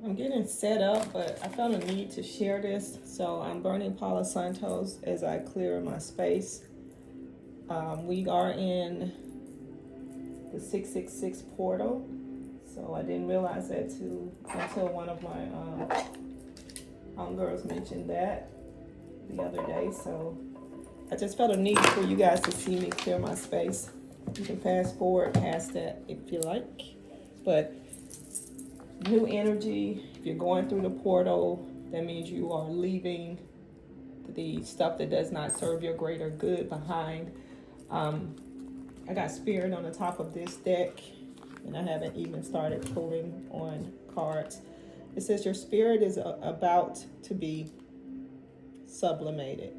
I'm getting set up, but I felt a need to share this. So I'm burning Palo Santos as I clear my space. We are in the 666 portal. So I didn't realize that too until one of my homegirls mentioned that the other day. So I just felt a need for you guys to see me clear my space. You can fast forward past that if you like. But new energy, if you're going through the portal, that means you are leaving the stuff that does not serve your greater good behind. I got spirit on the top of this deck, and I haven't even started pulling on cards. It says your spirit is about to be sublimated.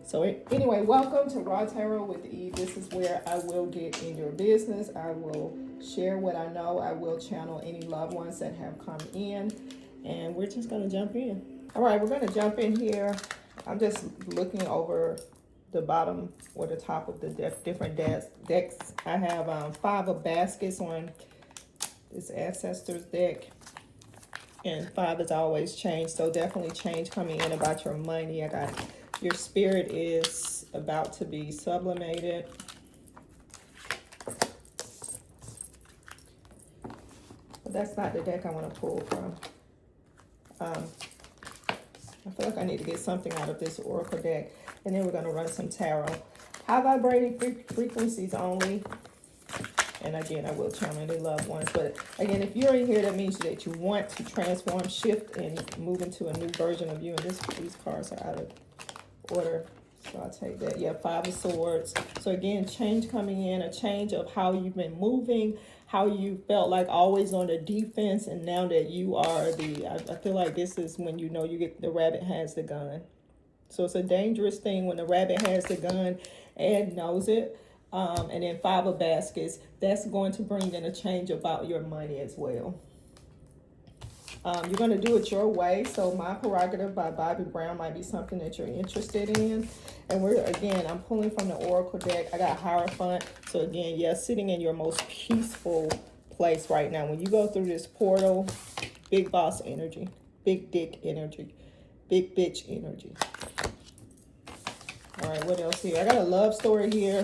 So anyway, welcome to Raw Tarot with Eve. This is where I will get in your business. I will share what I know. I will channel any loved ones that have come in, and we're just going to jump in. All right, we're going to jump in here. I'm just looking over the bottom or the top of the different decks. I have 5 of baskets on this Ancestors deck, and 5 is always change. So definitely change coming in about your money. I got your spirit is about to be sublimated. But that's not the deck I want to pull from. I feel like I need to get something out of this Oracle deck. And then we're going to run some tarot. High vibrating frequencies only. And again, I will channel any loved ones. But again, if you're in here, that means that you want to transform, shift, and move into a new version of you. And these cards are out of order. So I'll take that. Yeah, 5 of Swords. So again, change coming in. A change of how you've been moving. How you felt like always on the defense, and now that you are I feel like this is when you know you get the rabbit has the gun. So it's a dangerous thing when the rabbit has the gun and knows it. And then 5 of baskets, that's going to bring in a change about your money as well. You're going to do it your way. So My Prerogative by Bobby Brown might be something that you're interested in. And I'm pulling from the Oracle deck. I got Hierophant. So again, sitting in your most peaceful place right now. When you go through this portal, big boss energy, big dick energy, big bitch energy. All right, what else here? I got a love story here.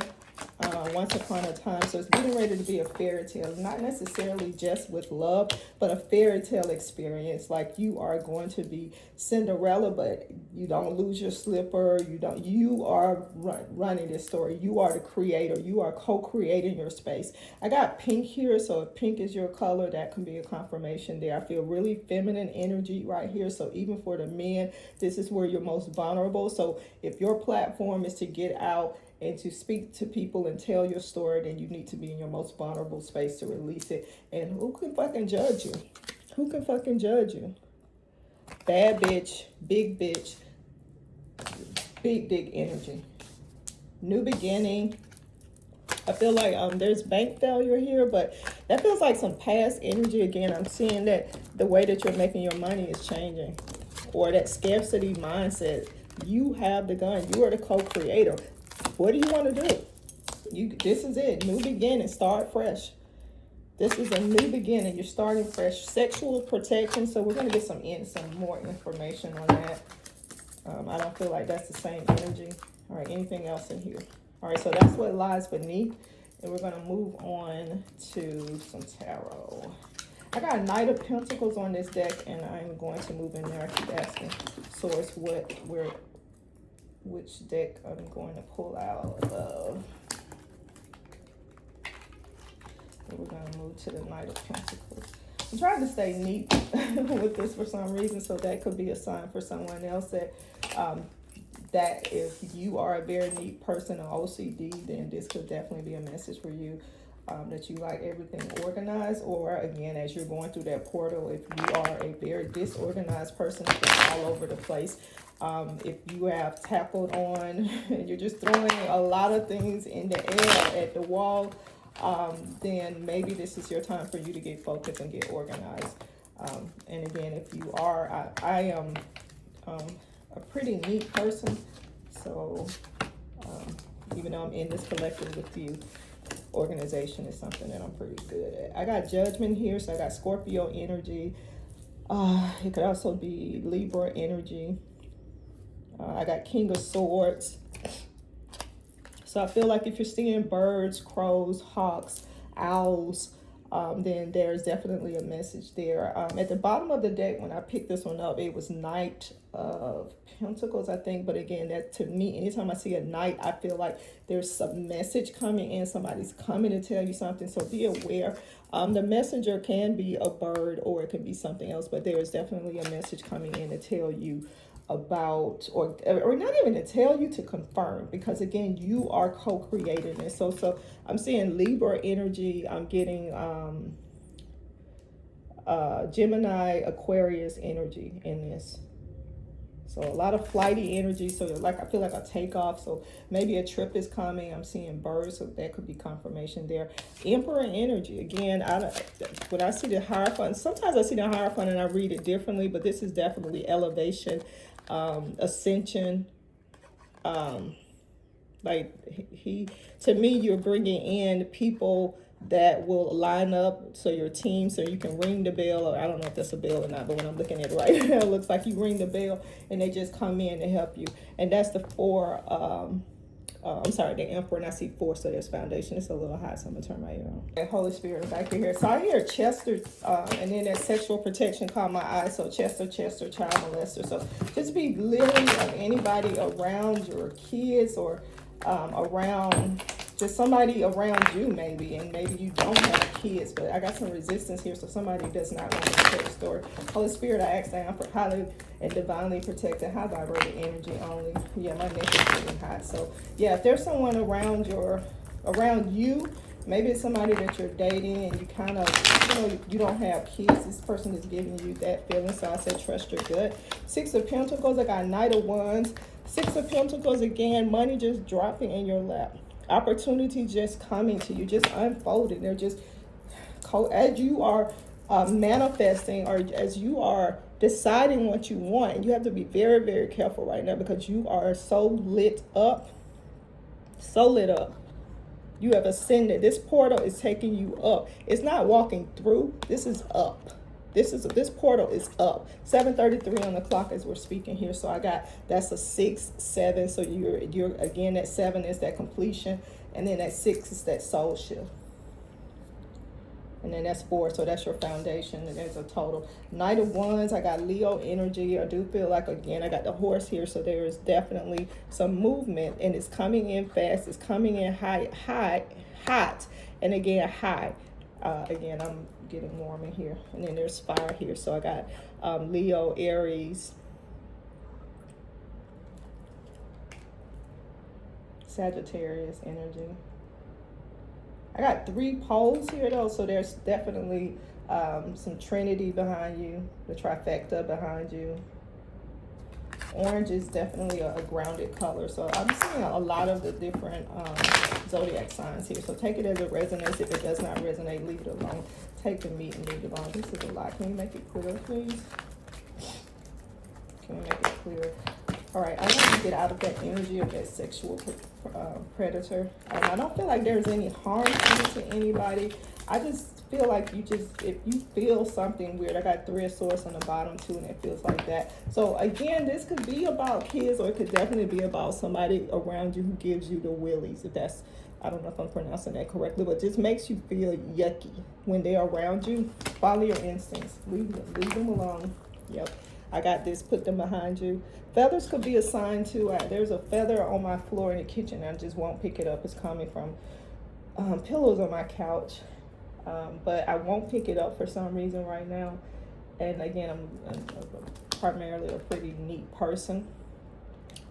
Once upon a time. So it's getting ready to be a fairy tale, not necessarily just with love, but a fairy tale experience. Like you are going to be Cinderella, but you don't lose your slipper. You are running this story. You are the creator. You are co-creating your space. I got pink here. So if pink is your color, that can be a confirmation there. I feel really feminine energy right here. So even for the men, this is where you're most vulnerable. So if your platform is to get out and to speak to people and tell your story, then you need to be in your most vulnerable space to release it. And who can fucking judge you? Who can fucking judge you? Bad bitch, big dick energy. New beginning. I feel like there's bank failure here, but that feels like some past energy. Again, I'm seeing that the way that you're making your money is changing. Or that scarcity mindset. You have the gun. You are the co-creator. What do you want to do? This is it. New beginning. Start fresh. This is a new beginning. You're starting fresh. Sexual protection. So we're going to get some more information on that. I don't feel like that's the same energy. All right. Anything else in here? All right. So that's what lies beneath. And we're going to move on to some tarot. I got Knight of Pentacles on this deck, and I'm going to move in there. I keep asking Source which deck I'm going to pull out of. And we're going to move to the Knight of Pentacles. I'm trying to stay neat with this for some reason, so that could be a sign for someone else that if you are a very neat person, or OCD, then this could definitely be a message for you. That you like everything organized, or again, as you're going through that portal, if you are a very disorganized person, it's all over the place. If you have tackled on and you're just throwing a lot of things in the air at the wall, then maybe this is your time for you to get focused and get organized. And again, if you are, I am a pretty neat person, so even though I'm in this collective with you, organization is something that I'm pretty good at. I got Judgment here, so I got Scorpio energy. It could also be Libra energy. I got King of Swords. So I feel like if you're seeing birds, crows, hawks, owls, then there's definitely a message there. At the bottom of the deck, when I picked this one up, it was Knight of Pentacles, I think. But again, that to me, anytime I see a knight, I feel like there's some message coming in. Somebody's coming to tell you something. So be aware. The messenger can be a bird or it can be something else, but there is definitely a message coming in to tell you about, or not even to tell you, to confirm, because again, you are co-creating this. So I'm seeing Libra energy. I'm getting Gemini, Aquarius energy in this. So a lot of flighty energy. So like, I feel like a takeoff. So maybe a trip is coming. I'm seeing birds, so that could be confirmation there. Emperor energy. Again, when I see the Hierophant, sometimes I see the Hierophant and I read it differently, but this is definitely elevation, ascension. Like to me, you're bringing in people that will line up, so your team, so you can ring the bell, or I don't know if that's a bell or not, but when I'm looking at it right now, it looks like you ring the bell and they just come in to help you. And that's the four, I'm sorry, the Emperor, and I see four, so there's foundation. It's a little hot, so I'm gonna turn my ear on. Okay, Holy Spirit back in here. So I hear Chester, and then that sexual protection caught my eye. So Chester, child molester. So just be leery of anybody around your kids, or around just somebody around you, maybe, and maybe you don't have kids, but I got some resistance here, so somebody does not want to tell the story. Holy Spirit, I ask that for highly and divinely protected, high vibrating energy only. Yeah, my neck is getting hot. So yeah, if there's someone around you, maybe it's somebody that you're dating and you kind of, you don't have kids, this person is giving you that feeling. So I said trust your gut. Six of Pentacles, I got Knight of Wands. Six of Pentacles, again, money just dropping in your lap. Opportunity just coming to you, just unfolding. They're just, as you are manifesting, or as you are deciding what you want, and you have to be very, very careful right now, because you are so lit up. You have ascended. This portal is taking you up. It's not walking through. This is up. This portal is up. 7:33 on the clock as we're speaking here. So that's a 6, 7. So you're again, that 7 is that completion, and then that 6 is that soul shift. And then that's 4, so that's your foundation, and there's a total. Knight of Wands, I got Leo energy. I do feel like, again, I got the horse here, so there is definitely some movement, and it's coming in fast. It's coming in hot, and again, high. Again, I'm getting warm in here, and then there's fire here. So I got Leo, Aries, Sagittarius energy. I got 3 poles here though, so there's definitely some Trinity behind you, the trifecta behind you. Orange is definitely a grounded color. So I'm seeing a lot of the different zodiac signs here. So take it as it resonates. If it does not resonate, leave it alone. Take the meat and leave it alone. This is a lot. Can you make it clear, please? Can we make it clear? All right, I want to get out of that energy of that sexual predator. I don't feel like there's any harm to anybody. I just feel like if you feel something weird, I got 3 of Swords on the bottom too, and it feels like that. So again, this could be about kids, or it could definitely be about somebody around you who gives you the willies. If that's, I don't know if I'm pronouncing that correctly, but just makes you feel yucky when they're around you. Follow your instincts. Leave them alone. Yep. I got this. Put them behind you. Feathers could be a sign too. There's a feather on my floor in the kitchen. I just won't pick it up. It's coming from pillows on my couch. But I won't pick it up for some reason right now. And again, I'm primarily a pretty neat person.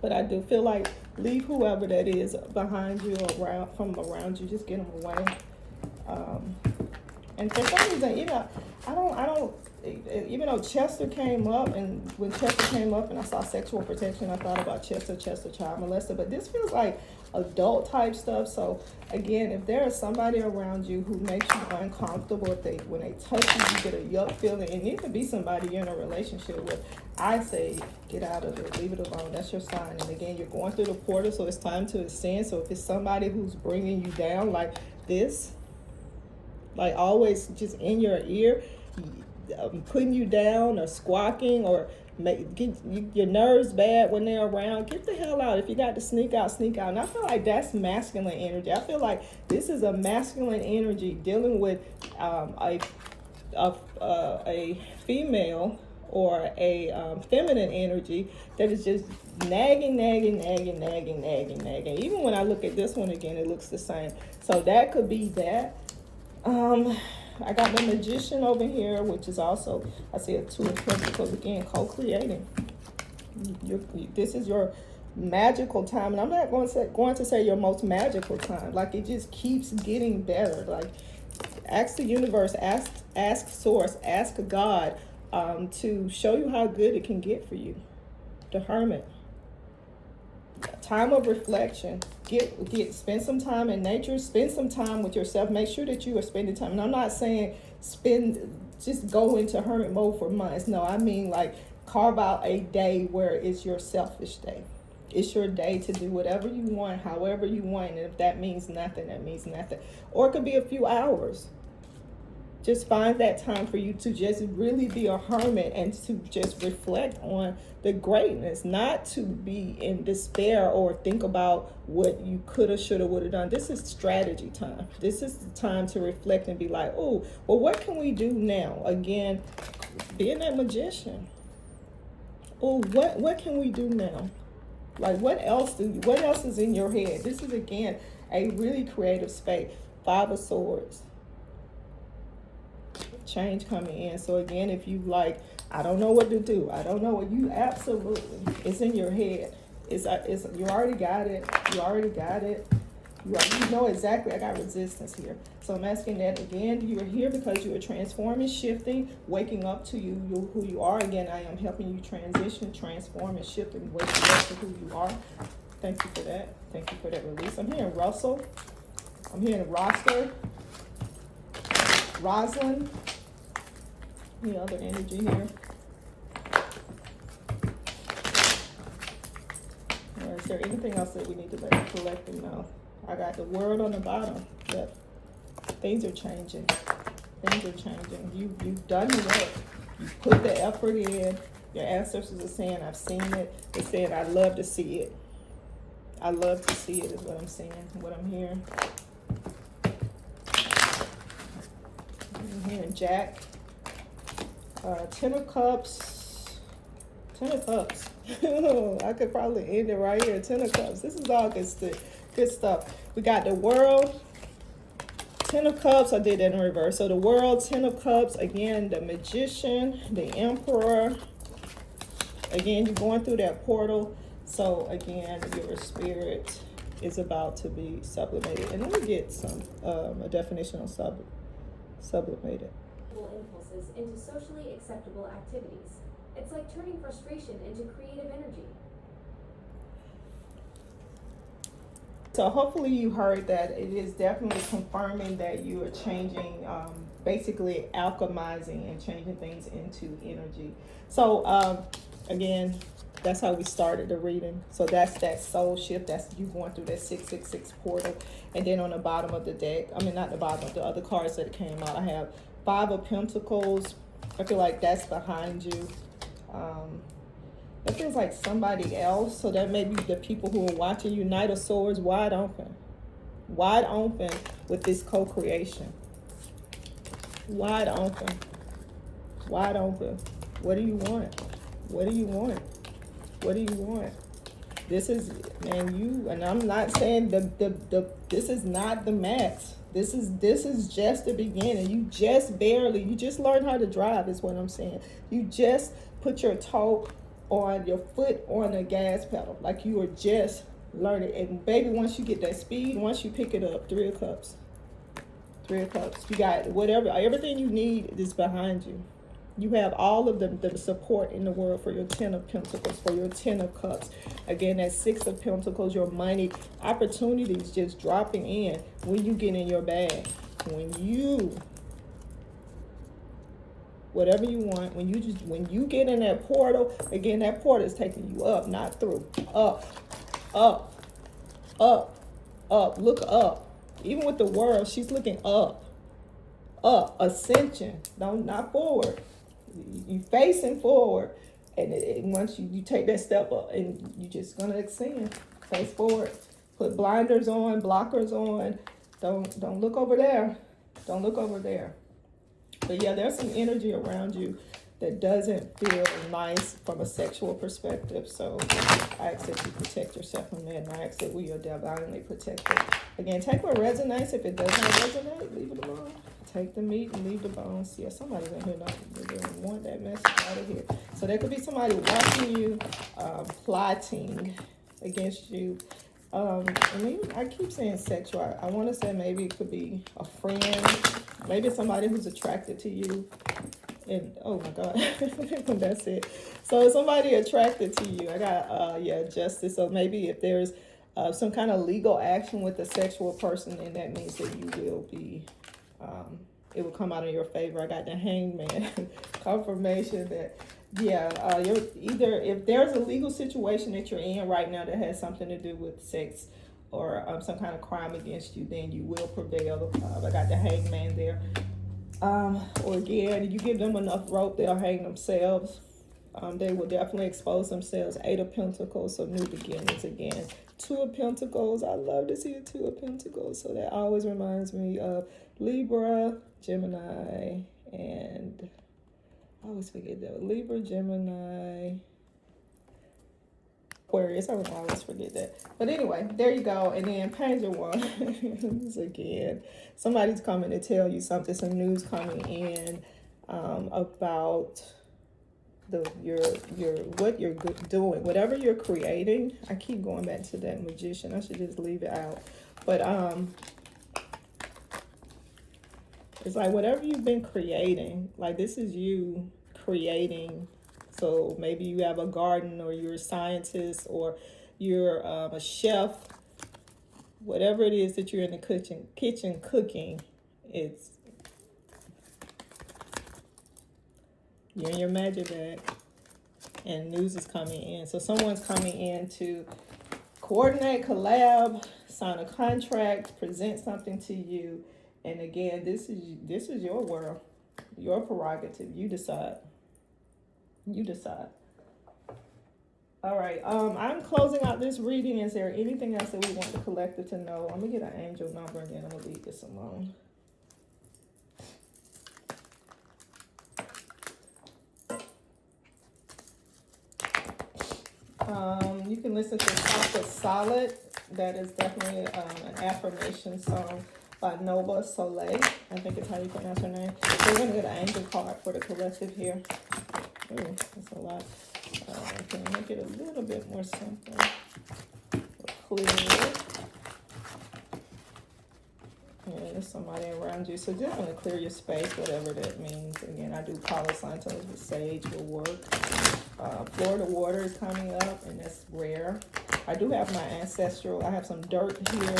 But I do feel like leave whoever that is behind you or from around you. Just get them away. And for some reason, I don't. Even though Chester came up, and when Chester came up and I saw sexual protection, I thought about Chester, child molester. But this feels like adult type stuff. So again, if there is somebody around you who makes you uncomfortable, when they touch you, you get a yuck feeling, and it could be somebody you're in a relationship with, I say get out of it, leave it alone. That's your sign. And again, you're going through the portal, so it's time to ascend. So if it's somebody who's bringing you down, like this, like always just in your ear, putting you down or squawking or get your nerves bad when they're around, get the hell out. If you got to sneak out, sneak out. And I feel like that's masculine energy. I feel like this is a masculine energy dealing with a female or a feminine energy that is just nagging. Even when I look at this one again, it looks the same. So that could be that. I got the Magician over here, which is also, I see a Two of Pentacles again, co-creating. This is your magical time, and I'm not going to say your most magical time. Like, it just keeps getting better. Like, ask the universe, ask Source, ask God to show you how good it can get for you. The Hermit. Time of reflection. Spend some time in nature. Spend some time with yourself. Make sure that you are spending time. And I'm not saying just go into hermit mode for months. No, I mean like carve out a day where it's your selfish day. It's your day to do whatever you want, however you want. And if that means nothing, that means nothing. Or it could be a few hours. Just find that time for you to just really be a hermit and to just reflect on the greatness, not to be in despair or think about what you coulda, shoulda, woulda done. This is strategy time. This is the time to reflect and be like, oh, well, what can we do now? Again, being that Magician. Oh, what can we do now? Like, what else is in your head? This is, again, a really creative space. Five of Swords. Change coming in. So again, if you like, I don't know what to do, I don't know what you absolutely, it's in your head. It's you already got it. You know exactly. I got resistance here. So I'm asking that again. You are here because you are transforming, shifting, waking up to who you are. Again, I am helping you transition, transform, and shift and waking up to who you are. Thank you for that. Thank you for that release. I'm hearing Russell. I'm hearing Roster. Rosalind. The other energy here. Or is there anything else that we need to let the collective know? I got the World on the bottom. Yep. Things are changing. You've done the work. You put the effort in. Your ancestors are saying, I've seen it. They're saying, I'd love to see it. I love to see it is what I'm saying, what I'm hearing. I'm hearing Jack. Ten of Cups. I could probably end it right here. Ten of Cups. This is all good stuff. We got the World. Ten of Cups. I did that in reverse. So the World, Ten of Cups. Again, the Magician, the Emperor. Again, you're going through that portal. So again, your spirit is about to be sublimated. And let me get a definition on sublimated. Impulses into socially acceptable activities. It's like turning frustration into creative energy. So hopefully you heard that. It is definitely confirming that you are changing, basically alchemizing and changing things into energy. So again, that's how we started the reading. So that's that soul shift. That's you going through that 666 portal. And then on the bottom of the deck, I mean not the bottom, of the other cards that came out, I have Five of Pentacles. I feel like that's behind you. It feels like somebody else. So that may be the people who are watching you. Knight of Swords, wide open. Wide open with this co-creation. Wide open. Wide open. What do you want? What do you want? What do you want? This is, man, and I'm not saying this is not the max. This is just the beginning. You just learned how to drive is what I'm saying. You just put your foot on the gas pedal. Like you are just learning. And baby, once you get that speed, once you pick it up, Three of Cups. Three of Cups. You got everything you need is behind you. You have all of the support in the world for your Ten of Pentacles, for your Ten of Cups. Again, that Six of Pentacles, your money, opportunities just dropping in when you get in your bag. Whatever you want, when you get in that portal, again, that portal is taking you up, not through. Up, up, up, up, look up. even with the world, she's looking up, ascension. Not forward. You facing forward, and once you take that step up, and you just gonna ascend, face forward. Put blinders on, blockers on. Don't look over there. Don't look over there. But yeah, there's some energy around you that doesn't feel nice from a sexual perspective. So I ask that you protect yourself from that, and I ask that we are divinely protected. Again, take what resonates. If it does not resonate, leave it alone. Take the meat and leave the bones. Yeah, somebody's in here not they don't want that message out of here. So there could be somebody watching you, plotting against you. I mean, I keep saying sexual. I want to say maybe it could be a friend, maybe somebody who's attracted to you. And oh my God, that's it. So somebody attracted to you. I got justice. So maybe if there's some kind of legal action with a sexual person, then that means that you will be. It will come out in your favor. I got the Hangman confirmation that you're either, if there's a legal situation that you're in right now that has something to do with sex or some kind of crime against you, then you will prevail. I got the Hangman there. Or again, you give them enough rope, they'll hang themselves. They will definitely expose themselves. 8 of Pentacles, so new beginnings again. 2 of Pentacles, I love to see a 2 of Pentacles. So that always reminds me of Libra, Gemini, and I always forget that. Libra, Gemini, Aquarius. I would always forget that. But anyway, there you go. And then Page of Wands again. Somebody's coming to tell you something. Some news coming in about your what you're doing, whatever you're creating. I keep going back to that Magician. I should just leave it out. But it's like whatever you've been creating, like this is you creating. So maybe you have a garden, or you're a scientist, or you're a chef. Whatever it is that you're in the kitchen cooking, it's you're in your magic bag, and news is coming in. So someone's coming in to coordinate, collab, sign a contract, present something to you. And again, this is your world, your prerogative. You decide. You decide. All right. I'm closing out this reading. Is there anything else that we want the collective to know? I'm gonna get an angel number, and then I'm gonna leave this alone. You can listen to Chocolate Solid. That is definitely an affirmation song by Nova Soleil. I think it's how you pronounce her name. So we're going to get an angel card for the collective here. Ooh, that's a lot. Can I make it a little bit more simple? Clear. Yeah, there's somebody around you. So just want to clear your space, whatever that means. Again, I do Palo Santos with Sage will work. Florida water is coming up, and that's rare. I do have my ancestral. I have some dirt here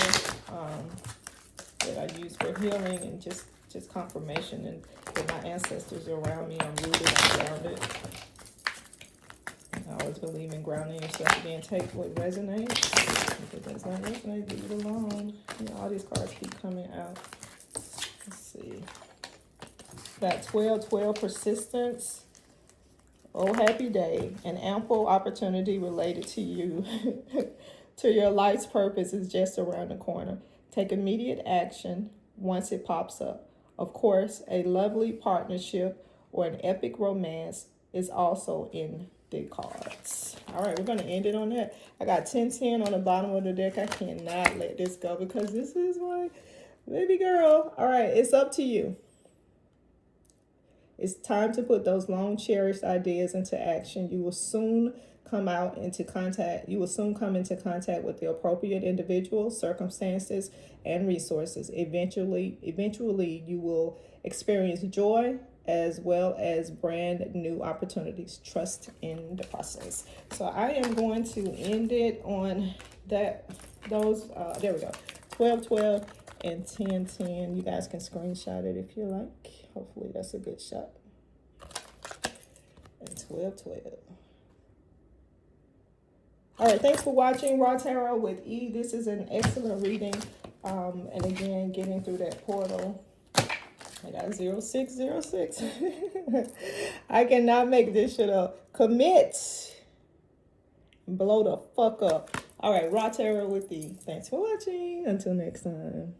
that I use for healing and just confirmation, and that my ancestors are around me. I'm rooted, I'm grounded. I always believe in grounding yourself. Again, take what resonates. If it does not resonate, leave it alone. You know, all these cards keep coming out. Let's see. Got 12, persistence. Oh, happy day. An ample opportunity related to you, to your life's purpose is just around the corner. Take immediate action once it pops up. Of course, a lovely partnership or an epic romance is also in the cards. All right, we're going to end it on that. I got 10-10 on the bottom of the deck. I cannot let this go because this is my baby girl. All right, it's up to you. It's time to put those long cherished ideas into action. You will soon come into contact with the appropriate individuals, circumstances, and resources. Eventually you will experience joy as well as brand new opportunities. Trust in the process. So I am going to end it on there we go. 12 and 10. You guys can screenshot it if you like. Hopefully that's a good shot. And 12. All right, thanks for watching Raw Tarot with E. This is an excellent reading And again, getting through that portal. I got 0606. I cannot make this shit up. Commit. Blow the fuck up. All right, Raw Tarot with you. Thanks for watching. Until next time.